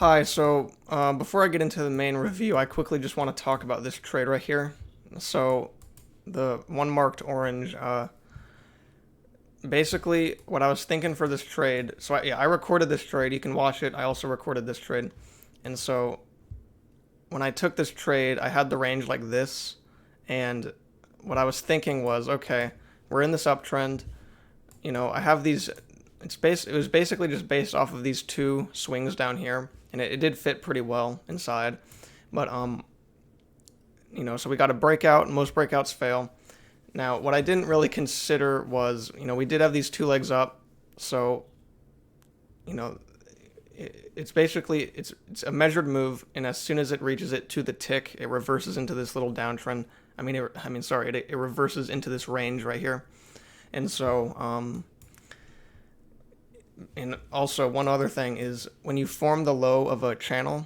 Hi, before I get into the main review, I quickly just want to talk about this trade right here. So, the one marked orange, basically, what I was thinking for this trade, I recorded this trade, you can watch it, I also recorded this trade. And so, when I took this trade, I had the range like this, and what I was thinking was, okay, we're in this uptrend, I have these, it was basically just based off of these two swings down here, and it did fit pretty well inside. But so we got a breakout, and most breakouts fail. Now, what I didn't really consider was, we did have these two legs up, so you know, it's basically it's a measured move, and as soon as it reaches it to the tick, it reverses into this little downtrend. It reverses into this range right here, and also one other thing is when you form the low of a channel,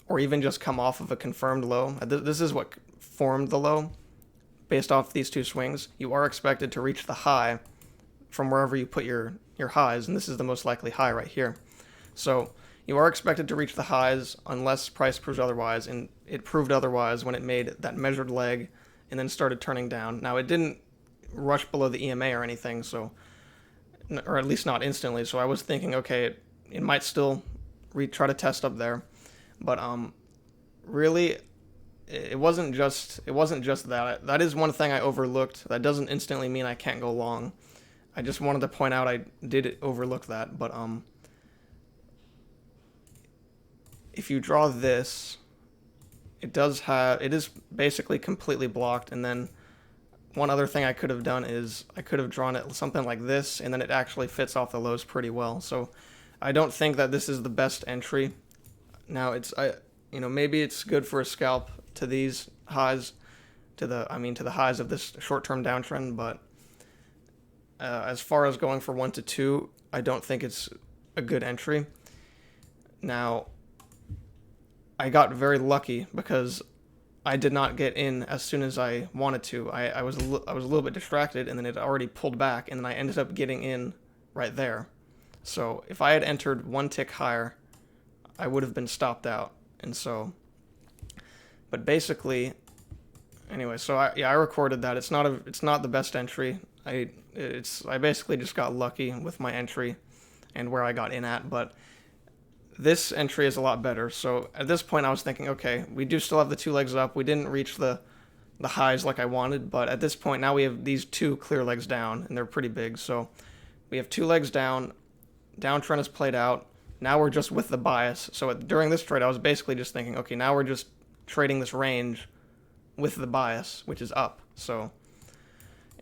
or even just come off of a confirmed low. This is what formed the low based off these two swings. You are expected to reach the high from wherever you put your highs, and this is the most likely high right here. So you are expected to reach the highs unless price proves otherwise, and it proved otherwise when it made that measured leg and then started turning down. Now, it didn't rush below the EMA or anything, or at least not instantly, so I was thinking, okay, it might still try to test up there. But really, it wasn't just that. That is one thing I overlooked. That doesn't instantly mean I can't go long. I just wanted to point out I did overlook that. But if you draw this, it is basically completely blocked. And then one other thing I could have done is I could have drawn it something like this, and then it actually fits off the lows pretty well. So I don't think that this is the best entry. Now maybe it's good for a scalp to these highs, to the highs of this short-term downtrend, but as far as going for 1 to 2, I don't think it's a good entry. Now, I got very lucky because I did not get in as soon as I wanted to. I was a little bit distracted, and then it already pulled back, and then I ended up getting in right there. So if I had entered one tick higher, I would have been stopped out. And so, but basically, anyway, so I recorded that. It's not the best entry. I basically just got lucky with my entry and where I got in at, but this entry is a lot better. So at this point I was thinking, okay, we do still have the two legs up. We didn't reach the highs like I wanted, but at this point now we have these two clear legs down, and they're pretty big. So we have two legs down. Downtrend is played out. Now we're just with the bias. So during this trade, I was basically just thinking, okay, now we're just trading this range with the bias, which is up. So,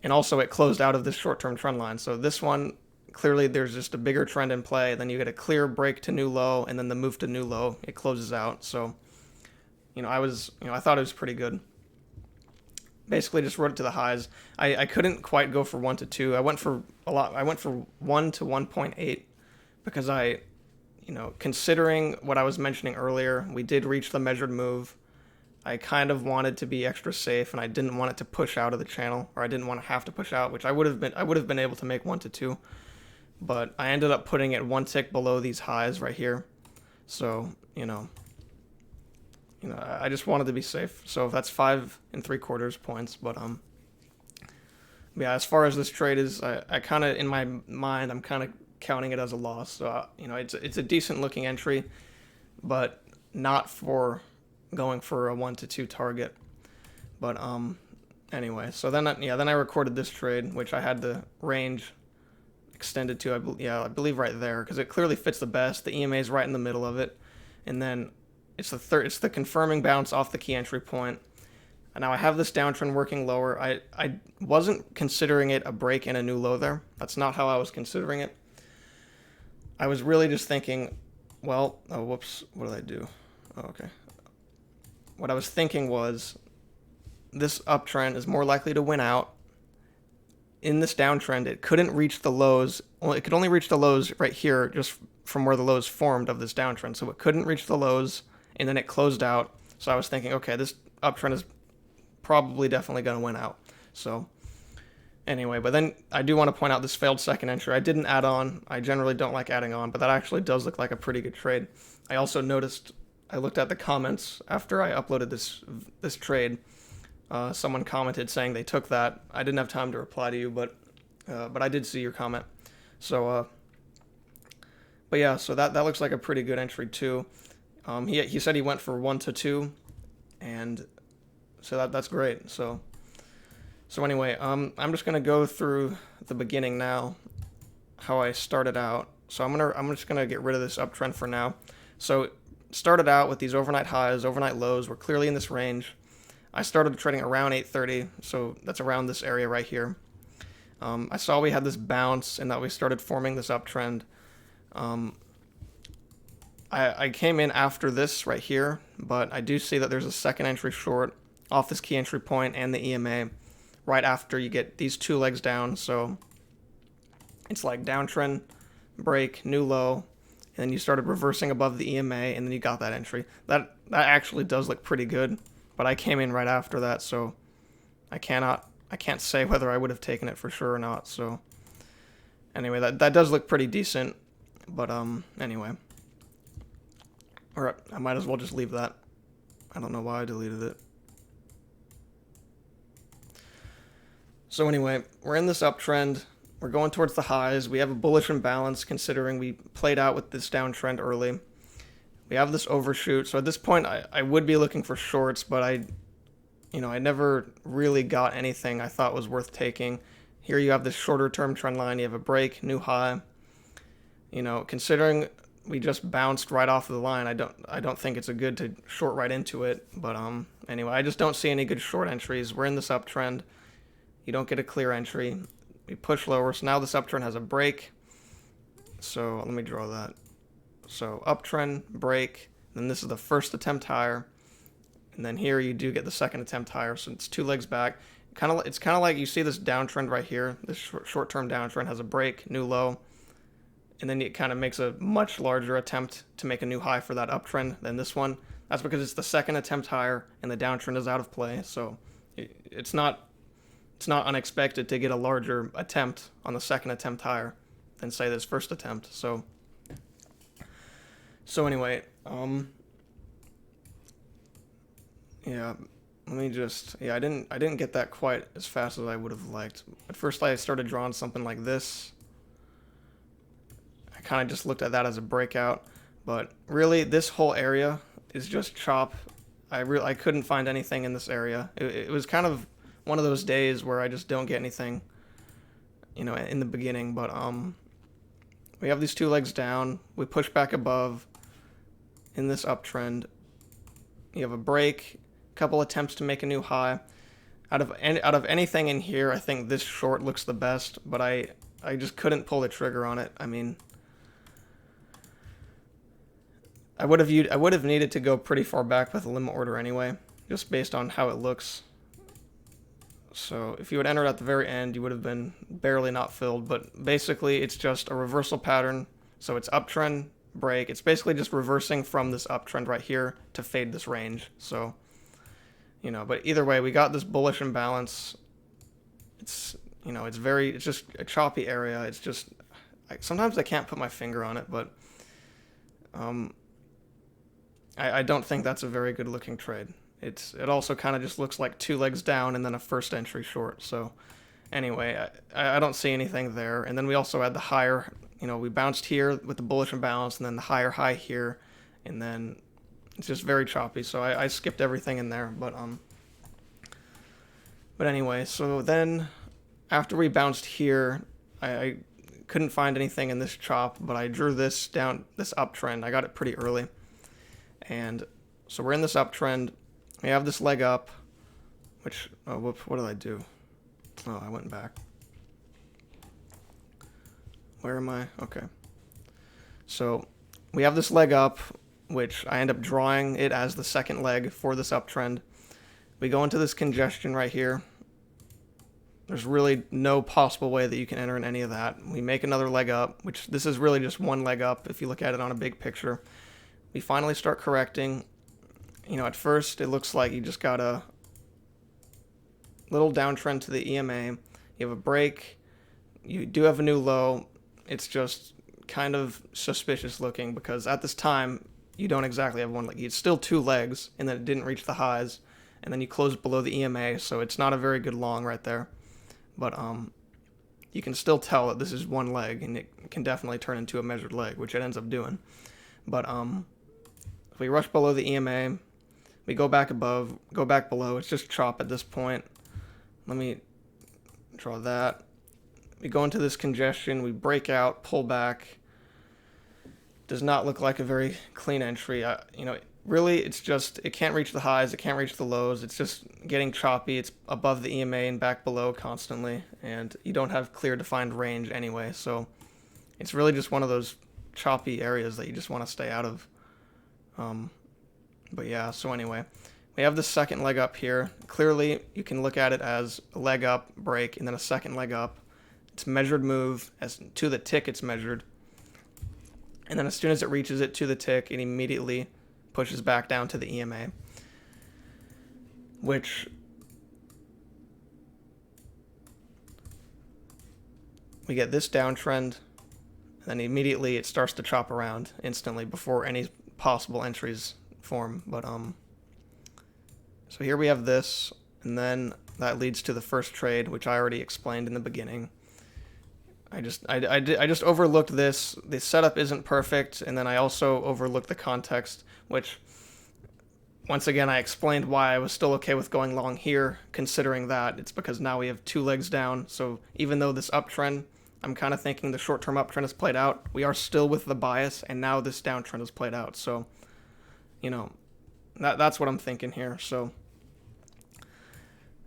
and also it closed out of this short-term trend line. So this one, clearly there's just a bigger trend in play. Then you get a clear break to new low, and then the move to new low, it closes out. So, I thought it was pretty good. Basically just wrote it to the highs. I couldn't quite go for 1 to 2. I went for a lot. I went for 1 to 1.8 because considering what I was mentioning earlier, we did reach the measured move. I kind of wanted to be extra safe, and I didn't want it to push out of the channel, or I didn't want to have to push out, which I would have been able to make 1 to 2, but I ended up putting it one tick below these highs right here. So, I just wanted to be safe. So that's 5 3/4 points, but yeah, as far as this trade is, I kind of, in my mind, I'm kind of counting it as a loss. So, it's a decent looking entry, but not for going for a 1 to 2 target. But anyway, so then I recorded this trade, which I had the range extended to, I believe right there, because it clearly fits the best. The EMA is right in the middle of it, and then it's the confirming bounce off the key entry point. And now I have this downtrend working lower. I wasn't considering it a break and a new low there. That's not how I was considering it. I was really just thinking, well, oh, whoops, what did I do? Oh, okay. What I was thinking was, this uptrend is more likely to win out. In this downtrend, it couldn't reach the lows. Well, it could only reach the lows right here, just from where the lows formed of this downtrend. So it couldn't reach the lows, and then it closed out. So I was thinking, okay, this uptrend is probably definitely going to win out. So Anyway, but then I do want to point out this failed second entry. I didn't add on. I generally don't like adding on, but that actually does look like a pretty good trade. I also noticed, I looked at the comments after I uploaded this trade. Someone commented saying they took that. I didn't have time to reply to you, but I did see your comment. So, but yeah, so that looks like a pretty good entry too. He said he went for 1 to 2, and so that's great. So anyway, I'm just gonna go through the beginning now, how I started out. So I'm just gonna get rid of this uptrend for now. So started out with these overnight highs, overnight lows. We're clearly in this range. I started trading around 8:30, so that's around this area right here. I saw we had this bounce and that we started forming this uptrend. I came in after this right here, but I do see that there's a second entry short off this key entry point and the EMA right after you get these two legs down. So it's like downtrend, break, new low, and then you started reversing above the EMA, and then you got that entry. That actually does look pretty good, but I came in right after that, so I can't say whether I would have taken it for sure or not. So anyway, that does look pretty decent, but anyway. Or I might as well just leave that. I don't know why I deleted it. So anyway, we're in this uptrend. We're going towards the highs. We have a bullish imbalance considering we played out with this downtrend early. We have this overshoot. So at this point, I would be looking for shorts, but I never really got anything I thought was worth taking. Here you have this shorter term trend line. You have a break, new high. Considering we just bounced right off of the line, I don't think it's a good to short right into it. But anyway, I just don't see any good short entries. We're in this uptrend. You don't get a clear entry. We push lower, so now this uptrend has a break. So let me draw that. So uptrend, break, then this is the first attempt higher, and then here you do get the second attempt higher, so it's two legs back. It's kind of like you see this downtrend right here. This short-term downtrend has a break, new low, and then it kind of makes a much larger attempt to make a new high for that uptrend than this one. That's because it's the second attempt higher, and the downtrend is out of play, so it's not unexpected to get a larger attempt on the second attempt higher than say this first attempt. So anyway, yeah, I didn't get that quite as fast as I would have liked. At first I started drawing something like this. I kind of just looked at that as a breakout, but really this whole area is just chop. I couldn't find anything in this area. It was kind of one of those days where I just don't get anything, in the beginning. But we have these two legs down. We push back above in this uptrend. You have a break, a couple attempts to make a new high. Out of anything in here, I think this short looks the best, but I just couldn't pull the trigger on it. I mean, I would have needed to go pretty far back with a limit order anyway, just based on how it looks. So if you had entered at the very end, you would have been barely not filled. But basically, it's just a reversal pattern. So it's uptrend, break. It's basically just reversing from this uptrend right here to fade this range. So, but either way, we got this bullish imbalance. It's just a choppy area. It's just, sometimes I can't put my finger on it, but I don't think that's a very good looking trade. It also kind of just looks like two legs down and then a first entry short. So anyway, I don't see anything there. And then we also had the higher, we bounced here with the bullish imbalance and then the higher high here. And then it's just very choppy. So I skipped everything in there. But anyway, so then after we bounced here, I couldn't find anything in this chop, but I drew this uptrend. I got it pretty early. And so we're in this uptrend. We have this leg up, which, what did I do? Oh, I went back. Where am I? Okay. So we have this leg up, which I end up drawing it as the second leg for this uptrend. We go into this congestion right here. There's really no possible way that you can enter in any of that. We make another leg up, which this is really just one leg up if you look at it on a big picture. We finally start correcting. At first it looks like you just got a little downtrend to the EMA. You have a break. You do have a new low. It's just kind of suspicious looking because at this time you don't exactly have one leg. It's still two legs, and then it didn't reach the highs, and then you closed below the EMA, so it's not a very good long right there. But you can still tell that this is one leg, and it can definitely turn into a measured leg, which it ends up doing. But if we rush below the EMA, we go back above, go back below. It's just chop at this point. Let me draw that. We go into this congestion, we break out, pull back. Does not look like a very clean entry. Really, it's just, it can't reach the highs, it can't reach the lows. It's just getting choppy. It's above the EMA and back below constantly, and you don't have clear defined range anyway. So it's really just one of those choppy areas that you just want to stay out of. But yeah, so anyway, we have the second leg up here. Clearly, you can look at it as a leg up, break, and then a second leg up. It's measured move. As to the tick, it's measured. And then as soon as it reaches it to the tick, it immediately pushes back down to the EMA, which we get this downtrend, and then immediately it starts to chop around instantly before any possible entries form. But so here we have this, and then that leads to the first trade, which I already explained in the beginning. I just overlooked this. The setup isn't perfect, and then I also overlooked the context, which, once again, I explained why I was still okay with going long here, considering that it's because now we have two legs down. So even though this uptrend, I'm kind of thinking the short-term uptrend has played out, we are still with the bias, and now this downtrend has played out. So, that's what I'm thinking here. So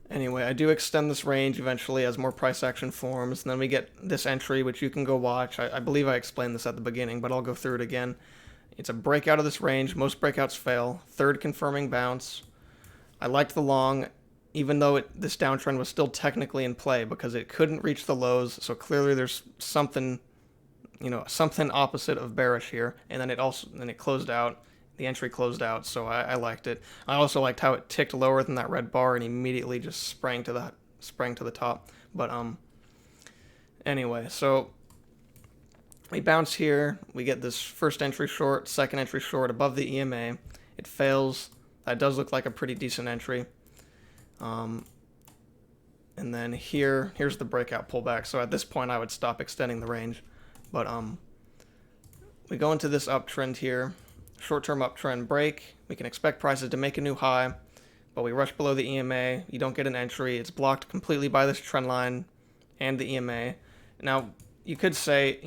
anyway, I do extend this range eventually as more price action forms, and then we get this entry, which you can go watch. I believe I explained this at the beginning, but I'll go through it again. It's a breakout of this range. Most breakouts fail. Third confirming bounce. I liked the long, even though this downtrend was still technically in play because it couldn't reach the lows, so clearly there's something, something opposite of bearish here, and then it closed out. The entry closed out, so I liked it. I also liked how it ticked lower than that red bar and immediately just sprang to the top. But anyway, so we bounce here. We get this first entry short, second entry short above the EMA. It fails. That does look like a pretty decent entry. And then here's the breakout pullback. So at this point, I would stop extending the range. But we go into this uptrend here. Short-term uptrend break. We can expect prices to make a new high, but we rush below the EMA. You don't get an entry. It's blocked completely by this trend line and the EMA. Now, you could say,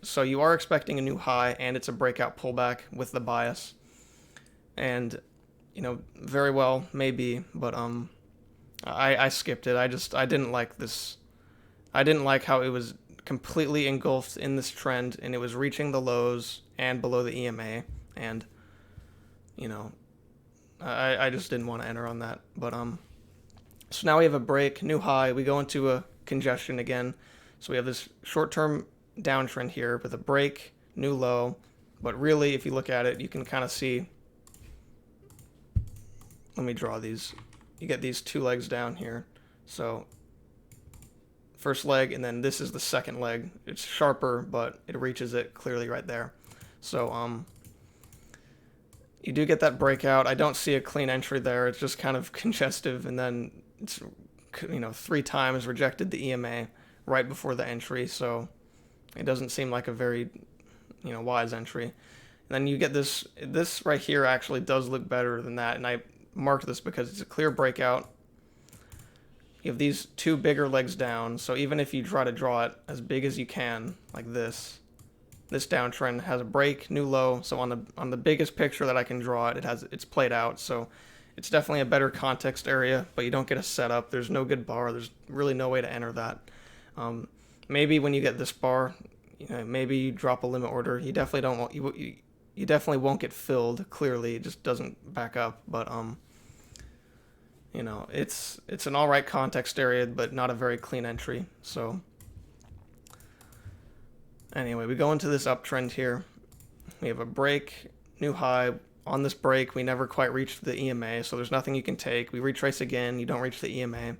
so you are expecting a new high, and it's a breakout pullback with the bias. And, very well, maybe, but I skipped it. I didn't like this. I didn't like how it was completely engulfed in this trend, and it was reaching the lows and below the EMA. And, I just didn't want to enter on that. But, so now we have a break, new high. We go into a congestion again. So we have this short-term downtrend here with a break, new low. But really, if you look at it, you can kind of see. Let me draw these. You get these two legs down here. So first leg, and then this is the second leg. It's sharper, but it reaches it clearly right there. So, you do get that breakout. I don't see a clean entry there. It's just kind of congestive, and then it's, 3 times rejected the EMA right before the entry, so it doesn't seem like a very, wise entry. And then you get this right here actually does look better than that, and I marked this because it's a clear breakout. You have these two bigger legs down, so even if you try to draw it as big as you can, like this downtrend has a break, new low. So on the biggest picture that I can draw it, it's played out. So it's definitely a better context area, but you don't get a setup. There's no good bar. There's really no way to enter that. Maybe when you get this bar, maybe you drop a limit order. You definitely don't want you definitely won't get filled. Clearly, it just doesn't back up. But it's an all right context area, but not a very clean entry. So. Anyway, we go into this uptrend here. We have a break, new high. On this break, we never quite reached the EMA, so there's nothing you can take. We retrace again, you don't reach the EMA.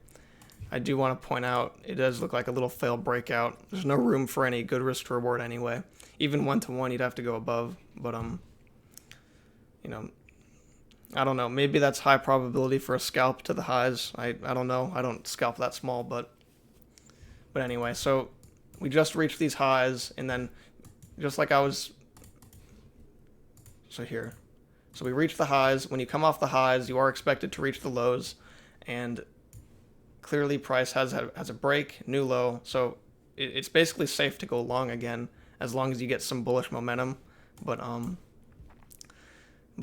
I do want to point out it does look like a little failed breakout. There's no room for any good risk to reward anyway. Even 1-to-1, you'd have to go above. But you know, I don't know. Maybe that's high probability for a scalp to the highs. I don't know. I don't scalp that small, but anyway. So we just reached these highs, and then just like I was. So here. So we reached the highs. When you come off the highs, you are expected to reach the lows, and clearly price has a break, new low. So it's basically safe to go long again as long as you get some bullish momentum. But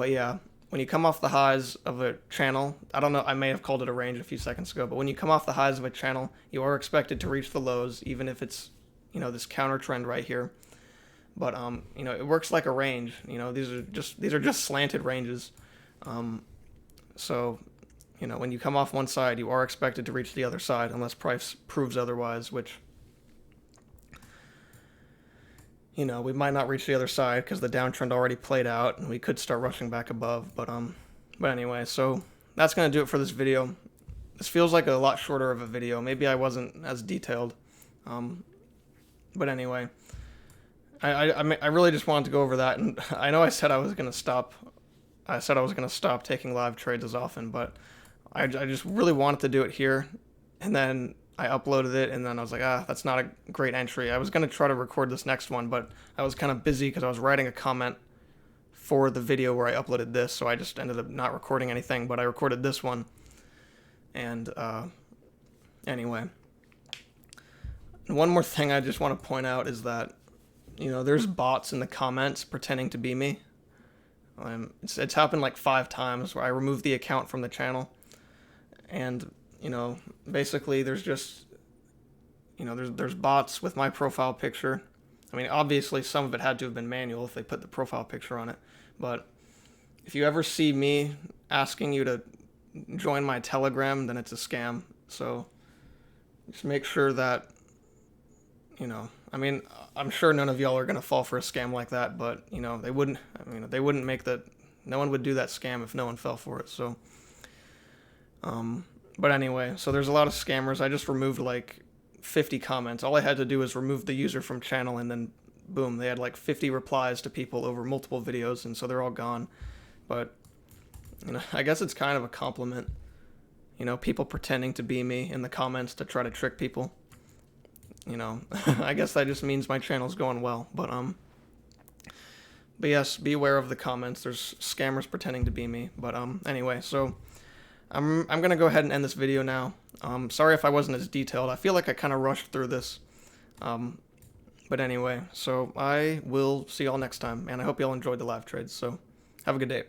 yeah, when you come off the highs of a channel, I don't know, I may have called it a range a few seconds ago, but when you come off the highs of a channel, you are expected to reach the lows, even if it's, this counter trend right here. But it works like a range. These are just slanted ranges. So when you come off one side, you are expected to reach the other side unless price proves otherwise, which we might not reach the other side because the downtrend already played out and we could start rushing back above. But anyway, so that's going to do it for this video. This feels like a lot shorter of a video. Maybe I wasn't as detailed. But anyway, I really just wanted to go over that. And I know I said I was going to stop. I said I was going to stop taking live trades as often, but I just really wanted to do it here. And then I uploaded it, and then I was like, that's not a great entry. I was going to try to record this next one, but I was kind of busy because I was writing a comment for the video where I uploaded this, so I just ended up not recording anything, but I recorded this one. And anyway. And one more thing I just want to point out is that, there's bots in the comments pretending to be me. It's happened like 5 times where I removed the account from the channel. And basically there's just, there's bots with my profile picture. I mean, obviously some of it had to have been manual if they put the profile picture on it. But if you ever see me asking you to join my Telegram, then it's a scam. So just make sure that, I mean, I'm sure none of y'all are going to fall for a scam like that, but, they wouldn't make that, no one would do that scam if no one fell for it. So, but anyway, so there's a lot of scammers. I just removed like 50 comments. All I had to do was remove the user from channel, and then boom, they had like 50 replies to people over multiple videos, and so they're all gone. But, I guess it's kind of a compliment, people pretending to be me in the comments to try to trick people. I guess that just means my channel's going well. But yes, be aware of the comments. There's scammers pretending to be me. But anyway, so I'm gonna go ahead and end this video now. Sorry if I wasn't as detailed. I feel like I kind of rushed through this. But anyway, so I will see y'all next time, and I hope y'all enjoyed the live trades. So have a good day.